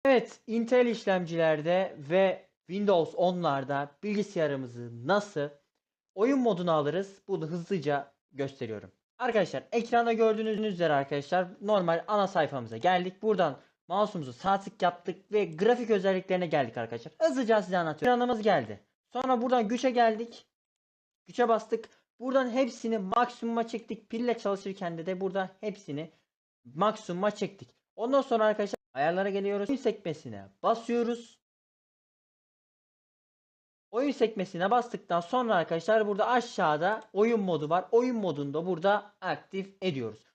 Evet, Intel işlemcilerde ve Windows 10'larda bilgisayarımızı nasıl oyun moduna alırız? Bunu hızlıca gösteriyorum. Arkadaşlar ekranda gördüğünüz üzere arkadaşlar normal ana sayfamıza geldik. Buradan mouse'umuzu sağ tık yaptık ve grafik özelliklerine geldik arkadaşlar. Hızlıca size anlatıyorum. Ekranımız geldi. Sonra buradan güçe geldik. Güçe bastık. Buradan hepsini maksimuma çektik. Pille çalışırken de burada hepsini maksimuma çektik. Ondan sonra arkadaşlar ayarlara geliyoruz. Oyun sekmesine basıyoruz. Oyun sekmesine bastıktan sonra arkadaşlar burada aşağıda oyun modu var. Oyun modunda burada aktif ediyoruz.